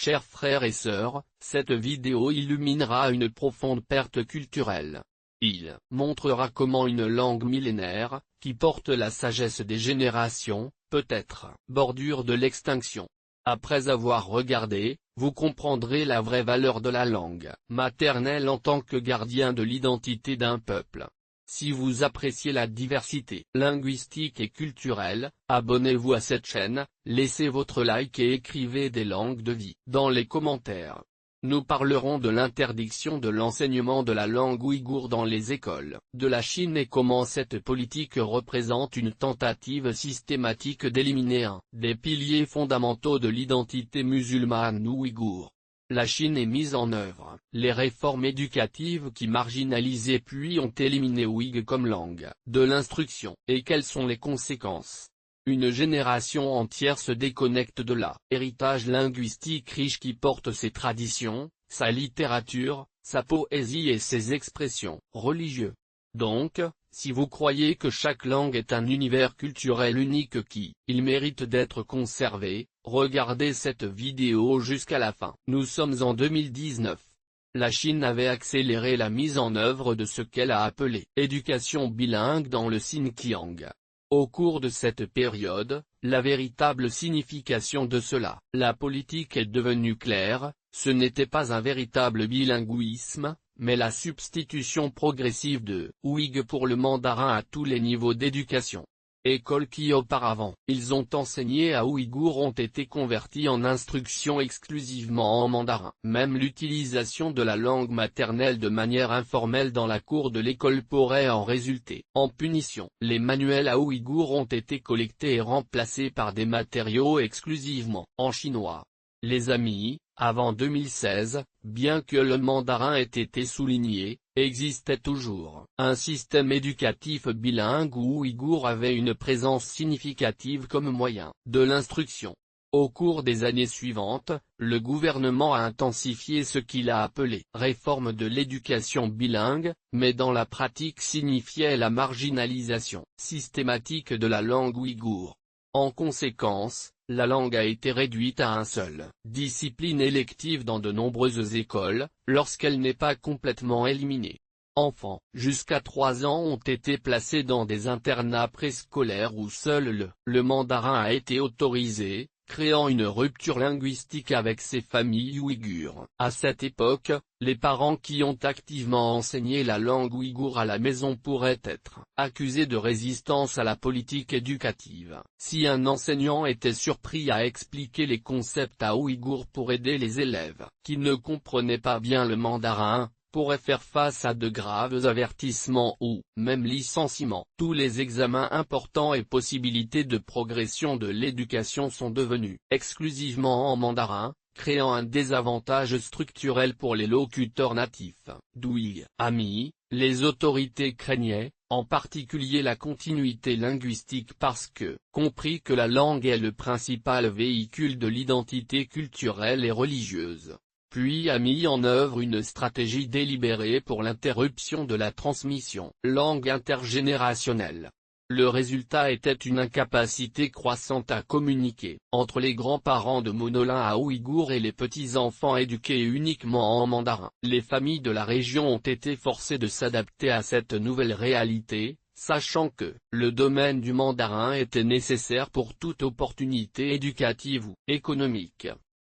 Chers frères et sœurs, cette vidéo illuminera une profonde perte culturelle. Il montrera comment une langue millénaire, qui porte la sagesse des générations, peut être bordure de l'extinction. Après avoir regardé, vous comprendrez la vraie valeur de la langue maternelle en tant que gardien de l'identité d'un peuple. Si vous appréciez la diversité linguistique et culturelle, abonnez-vous à cette chaîne, laissez votre like et écrivez des langues de vie dans les commentaires. Nous parlerons de l'interdiction de l'enseignement de la langue ouïghour dans les écoles de la Chine et comment cette politique représente une tentative systématique d'éliminer un des piliers fondamentaux de l'identité musulmane ouïghour. La Chine a mis en œuvre les réformes éducatives qui marginalisaient puis ont éliminé ouïghour comme langue de l'instruction. Et quelles sont les conséquences? Une génération entière se déconnecte de l'héritage linguistique riche qui porte ses traditions, sa littérature, sa poésie et ses expressions religieuses. Donc, si vous croyez que chaque langue est un univers culturel unique il mérite d'être conservé, regardez cette vidéo jusqu'à la fin. Nous sommes en 2019. La Chine avait accéléré la mise en œuvre de ce qu'elle a appelé « éducation bilingue » dans le Xinjiang. Au cours de cette période, la véritable signification de cela, la politique est devenue claire, ce n'était pas un véritable bilinguisme, mais la substitution progressive de « ouïghour » pour le mandarin à tous les niveaux d'éducation. Écoles qui auparavant, ils ont enseigné à ouïghour ont été converties en instruction exclusivement en mandarin. Même l'utilisation de la langue maternelle de manière informelle dans la cour de l'école pourrait en résulter. En punition, les manuels à ouïghour ont été collectés et remplacés par des matériaux exclusivement en chinois. Les amis, avant 2016, bien que le mandarin ait été souligné, existait toujours un système éducatif bilingue où ouïghour avait une présence significative comme moyen de l'instruction. Au cours des années suivantes, le gouvernement a intensifié ce qu'il a appelé « réforme de l'éducation bilingue », mais dans la pratique signifiait la marginalisation systématique de la langue ouïghour. En conséquence, la langue a été réduite à un seul discipline élective dans de nombreuses écoles, lorsqu'elle n'est pas complètement éliminée. Enfants jusqu'à 3 ans ont été placés dans des internats préscolaires où seul le mandarin a été autorisé, créant une rupture linguistique avec ces familles ouïghoures. À cette époque, les parents qui ont activement enseigné la langue ouïghour à la maison pourraient être accusés de résistance à la politique éducative. Si un enseignant était surpris à expliquer les concepts à ouïghour pour aider les élèves qui ne comprenaient pas bien le mandarin, pourrait faire face à de graves avertissements ou même licenciements. Tous les examens importants et possibilités de progression de l'éducation sont devenus exclusivement en mandarin, créant un désavantage structurel pour les locuteurs natifs d'ouïghour. Amis, les autorités craignaient, en particulier la continuité linguistique parce que, compris que la langue est le principal véhicule de l'identité culturelle et religieuse, puis a mis en œuvre une stratégie délibérée pour l'interruption de la transmission langue intergénérationnelle. Le résultat était une incapacité croissante à communiquer entre les grands-parents de monolin à ouïghour et les petits-enfants éduqués uniquement en mandarin. Les familles de la région ont été forcées de s'adapter à cette nouvelle réalité, sachant que le domaine du mandarin était nécessaire pour toute opportunité éducative ou économique.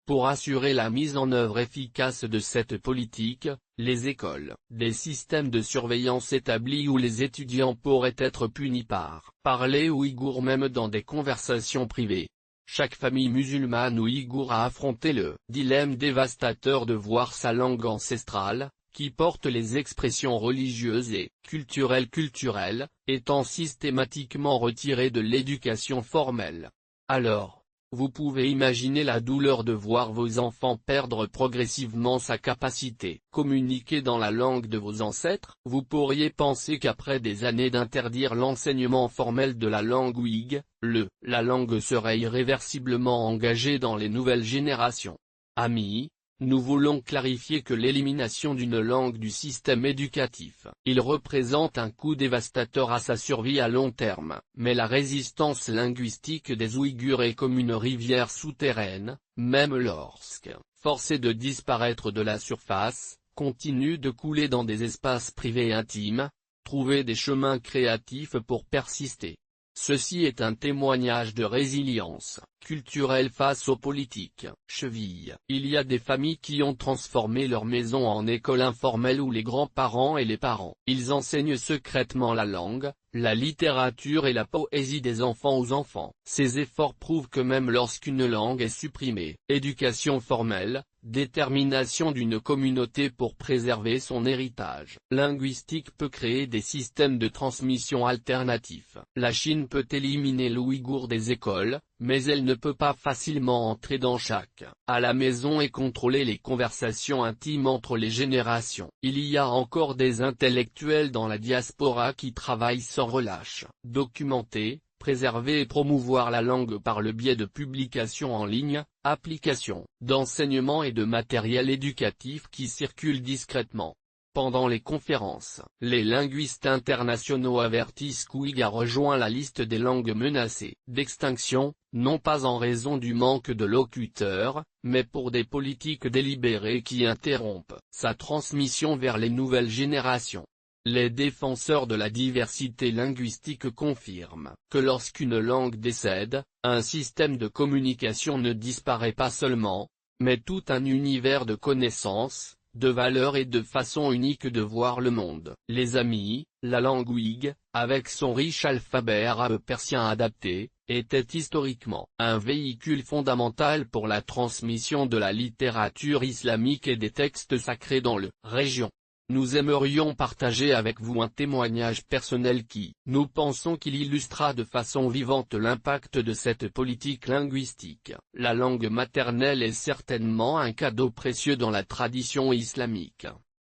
Pour assurer la mise en œuvre efficace de cette politique, les écoles, des systèmes de surveillance établis où les étudiants pourraient être punis par parler ouïghour même dans des conversations privées. Chaque famille musulmane ouïghour a affronté le dilemme dévastateur de voir sa langue ancestrale, qui porte les expressions religieuses et culturelles, étant systématiquement retirée de l'éducation formelle. Alors, vous pouvez imaginer la douleur de voir vos enfants perdre progressivement sa capacité à communiquer dans la langue de vos ancêtres. Vous pourriez penser qu'après des années d'interdire l'enseignement formel de la langue ouïghour, la langue serait irréversiblement engagée dans les nouvelles générations. Amis, Nous voulons clarifier que l'élimination d'une langue du système éducatif, il représente un coût dévastateur à sa survie à long terme, mais la résistance linguistique des Ouïghurs est comme une rivière souterraine, même lorsque, forcée de disparaître de la surface, continue de couler dans des espaces privés intimes, trouver des chemins créatifs pour persister. Ceci est un témoignage de résilience culturelle face aux politiques chevilles. Il y a des familles qui ont transformé leur maison en école informelle où les grands-parents et les parents, ils enseignent secrètement la langue, la littérature et la poésie des enfants aux enfants. Ces efforts prouvent que même lorsqu'une langue est supprimée, éducation formelle, détermination d'une communauté pour préserver son héritage linguistique peut créer des systèmes de transmission alternatifs. La Chine peut éliminer l'ouïghour des écoles, mais elle ne peut pas facilement entrer dans chaque à la maison et contrôler les conversations intimes entre les générations. Il y a encore des intellectuels dans la diaspora qui travaillent sans relâche. Documenter, préserver et promouvoir la langue par le biais de publications en ligne, applications, d'enseignement et de matériel éducatif qui circulent discrètement. Pendant les conférences, les linguistes internationaux avertissent qu'Ouïghour a rejoint la liste des langues menacées d'extinction, non pas en raison du manque de locuteurs, mais pour des politiques délibérées qui interrompent sa transmission vers les nouvelles générations. Les défenseurs de la diversité linguistique confirment que lorsqu'une langue décède, un système de communication ne disparaît pas seulement, mais tout un univers de connaissances, de valeurs et de façon unique de voir le monde. Les amis, la langue ouïghour, avec son riche alphabet arabe persien adapté, était historiquement un véhicule fondamental pour la transmission de la littérature islamique et des textes sacrés dans la région. Nous aimerions partager avec vous un témoignage personnel qui, nous pensons qu'il illustrera de façon vivante l'impact de cette politique linguistique. La langue maternelle est certainement un cadeau précieux dans la tradition islamique.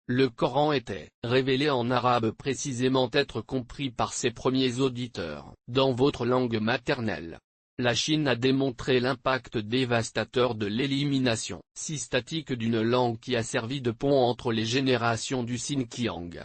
Le Coran était révélé en arabe précisément être compris par ses premiers auditeurs, dans votre langue maternelle. La Chine a démontré l'impact dévastateur de l'élimination systématique d'une langue qui a servi de pont entre les générations du Xinjiang.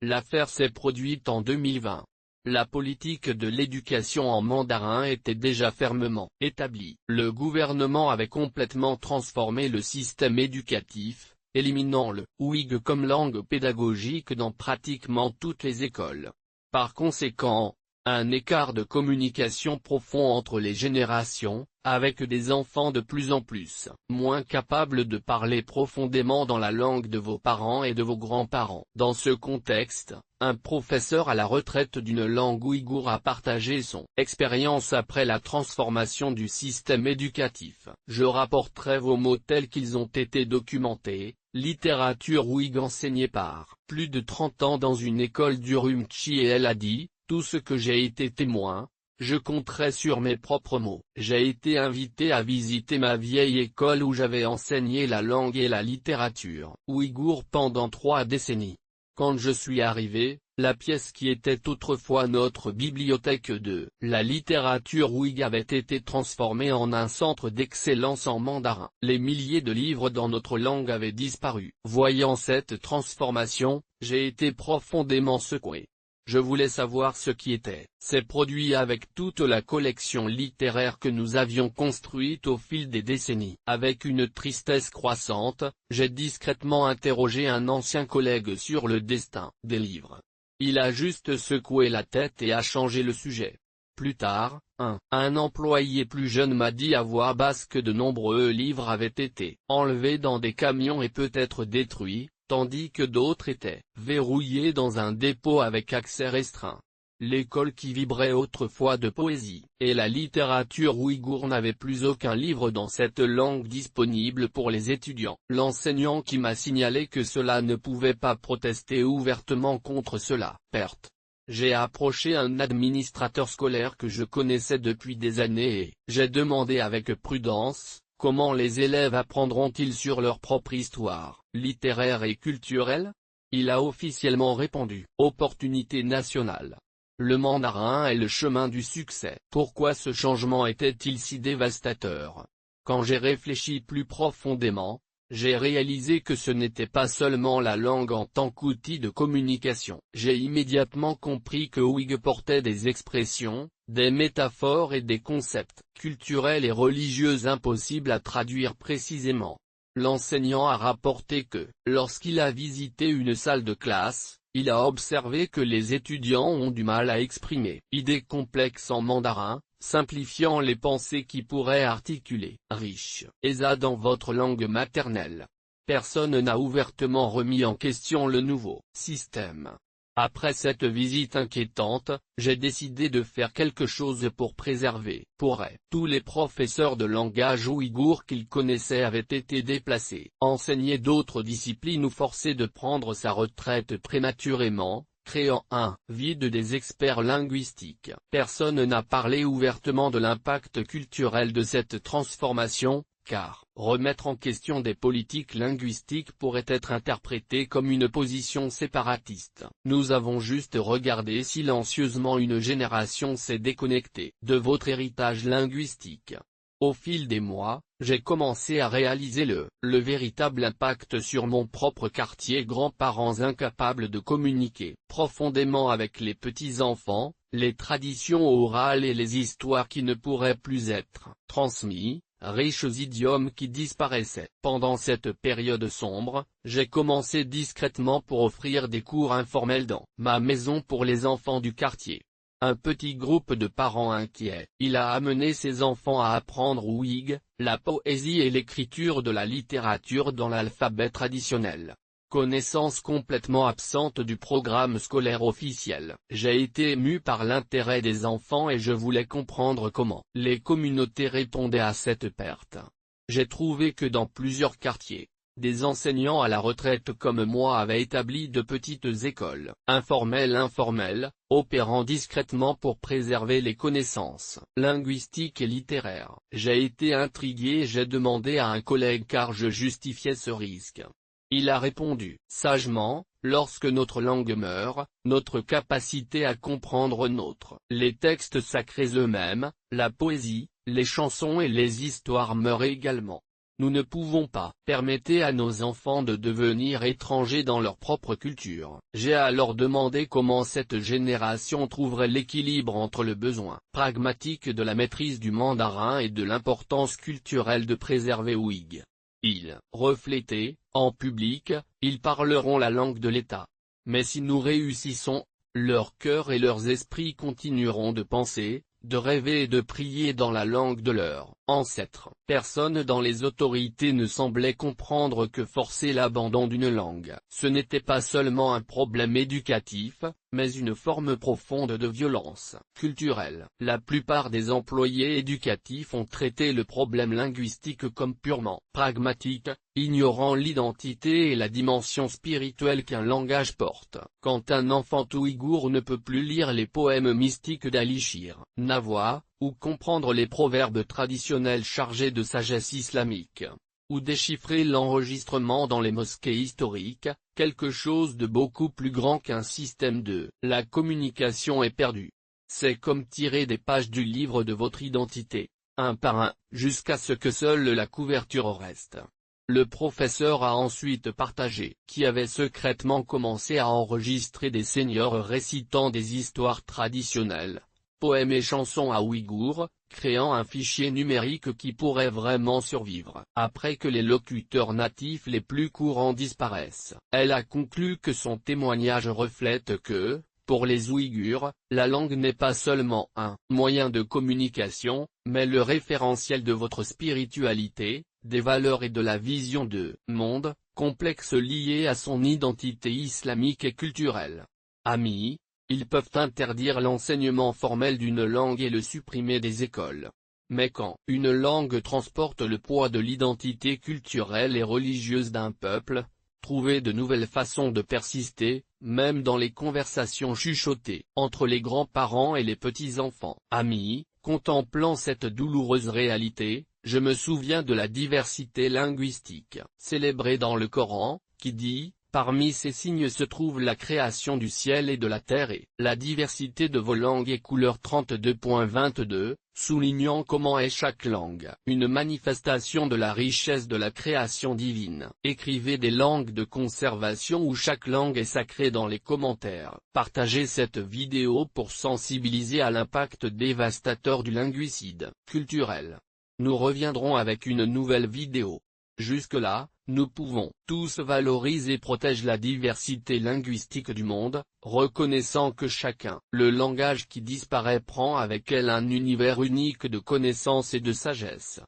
L'affaire s'est produite en 2020. La politique de l'éducation en mandarin était déjà fermement établie. Le gouvernement avait complètement transformé le système éducatif, éliminant le ouïghour comme langue pédagogique dans pratiquement toutes les écoles. Par conséquent, un écart de communication profond entre les générations, avec des enfants de plus en plus moins capables de parler profondément dans la langue de vos parents et de vos grands-parents. Dans ce contexte, un professeur à la retraite d'une langue ouïghour a partagé son expérience après la transformation du système éducatif. Je rapporterai vos mots tels qu'ils ont été documentés. Littérature ouïghour enseignée par plus de 30 ans dans une école d'Urumqi et elle a dit, tout ce que j'ai été témoin, je compterai sur mes propres mots. J'ai été invité à visiter ma vieille école où j'avais enseigné la langue et la littérature ouïghour pendant 3 décennies. Quand je suis arrivé, la pièce qui était autrefois notre bibliothèque de la littérature ouïghour avait été transformée en un centre d'excellence en mandarin. Les milliers de livres dans notre langue avaient disparu. Voyant cette transformation, j'ai été profondément secoué. Je voulais savoir ce qui s'est produit avec toute la collection littéraire que nous avions construite au fil des décennies. Avec une tristesse croissante, j'ai discrètement interrogé un ancien collègue sur le destin des livres. Il a juste secoué la tête et a changé le sujet. Plus tard, un employé plus jeune m'a dit à voix basse que de nombreux livres avaient été enlevés dans des camions et peut-être détruits, tandis que d'autres étaient verrouillés dans un dépôt avec accès restreint. L'école qui vibrait autrefois de poésie et la littérature ouïghour n'avait plus aucun livre dans cette langue disponible pour les étudiants. L'enseignant qui m'a signalé que cela ne pouvait pas protester ouvertement contre cela. Perte. J'ai approché un administrateur scolaire que je connaissais depuis des années et j'ai demandé avec prudence, comment les élèves apprendront-ils sur leur propre histoire, littéraire et culturelle? Il a officiellement répondu, opportunité nationale. Le mandarin est le chemin du succès. Pourquoi ce changement était-il si dévastateur? Quand j'ai réfléchi plus profondément, j'ai réalisé que ce n'était pas seulement la langue en tant qu'outil de communication. J'ai immédiatement compris que Ouïghe portait des expressions, des métaphores et des concepts culturels et religieux impossibles à traduire précisément. L'enseignant a rapporté que, lorsqu'il a visité une salle de classe, il a observé que les étudiants ont du mal à exprimer idées complexes en mandarin, simplifiant les pensées qui pourraient articuler riche et ça dans votre langue maternelle. Personne n'a ouvertement remis en question le nouveau système. Après cette visite inquiétante, j'ai décidé de faire quelque chose pour préserver. Tous les professeurs de langage ouïghour qu'il connaissait avaient été déplacés, enseignés d'autres disciplines ou forcés de prendre sa retraite prématurément, créant un vide des experts linguistiques. Personne n'a parlé ouvertement de l'impact culturel de cette transformation, car remettre en question des politiques linguistiques pourrait être interprété comme une position séparatiste. Nous avons juste regardé silencieusement une génération s'est déconnectée de votre héritage linguistique. Au fil des mois, j'ai commencé à réaliser le véritable impact sur mon propre quartier. Grands-parents incapables de communiquer profondément avec les petits-enfants, les traditions orales et les histoires qui ne pourraient plus être transmises, riches idiomes qui disparaissaient. Pendant cette période sombre, j'ai commencé discrètement pour offrir des cours informels dans ma maison pour les enfants du quartier. Un petit groupe de parents inquiets. Il a amené ses enfants à apprendre ouïghe, la poésie et l'écriture de la littérature dans l'alphabet traditionnel. Connaissance complètement absente du programme scolaire officiel. J'ai été ému par l'intérêt des enfants et je voulais comprendre comment les communautés répondaient à cette perte. J'ai trouvé que dans plusieurs quartiers, des enseignants à la retraite comme moi avaient établi de petites écoles, informelles, opérant discrètement pour préserver les connaissances linguistiques et littéraires. J'ai été intrigué et j'ai demandé à un collègue car je justifiais ce risque. Il a répondu, sagement, lorsque notre langue meurt, notre capacité à comprendre les textes sacrés eux-mêmes, la poésie, les chansons et les histoires meurent également. Nous ne pouvons pas permettre à nos enfants de devenir étrangers dans leur propre culture. J'ai alors demandé comment cette génération trouverait l'équilibre entre le besoin pragmatique de la maîtrise du mandarin et de l'importance culturelle de préserver ouïghe. Ils reflétaient, en public, ils parleront la langue de l'État. Mais si nous réussissons, leurs cœurs et leurs esprits continueront de penser, de rêver et de prier dans la langue de leurs ancêtres. Personne dans les autorités ne semblait comprendre que forcer l'abandon d'une langue, ce n'était pas seulement un problème éducatif, mais une forme profonde de violence culturelle. La plupart des employés éducatifs ont traité le problème linguistique comme purement pragmatique, ignorant l'identité et la dimension spirituelle qu'un langage porte. Quand un enfant ouïghour ne peut plus lire les poèmes mystiques d'Ali Shir Navoi, ou comprendre les proverbes traditionnels chargés de sagesse islamique, ou déchiffrer l'enregistrement dans les mosquées historiques, quelque chose de beaucoup plus grand qu'un système de la communication est perdu. C'est comme tirer des pages du livre de votre identité, un par un, jusqu'à ce que seule la couverture reste. Le professeur a ensuite partagé, qui avait secrètement commencé à enregistrer des seigneurs récitant des histoires traditionnelles, poèmes et chansons à ouïghour, créant un fichier numérique qui pourrait vraiment survivre. Après que les locuteurs natifs les plus courants disparaissent, elle a conclu que son témoignage reflète que, pour les Ouïghurs, la langue n'est pas seulement un moyen de communication, mais le référentiel de votre spiritualité, des valeurs et de la vision de monde complexe liée à son identité islamique et culturelle. Amis, ils peuvent interdire l'enseignement formel d'une langue et le supprimer des écoles. Mais quand une langue transporte le poids de l'identité culturelle et religieuse d'un peuple, trouver de nouvelles façons de persister, même dans les conversations chuchotées entre les grands-parents et les petits-enfants. Amis, contemplant cette douloureuse réalité, je me souviens de la diversité linguistique célébrée dans le Coran, qui dit, Parmi ces signes se trouve la création du ciel et de la terre et la diversité de vos langues et couleurs. 32.22, soulignant comment est chaque langue une manifestation de la richesse de la création divine. Écrivez des langues de conservation où chaque langue est sacrée dans les commentaires. Partagez cette vidéo pour sensibiliser à l'impact dévastateur du linguicide culturel. Nous reviendrons avec une nouvelle vidéo. Jusque-là, nous pouvons tous valoriser et protéger la diversité linguistique du monde, reconnaissant que chacun, le langage qui disparaît prend avec elle un univers unique de connaissances et de sagesse.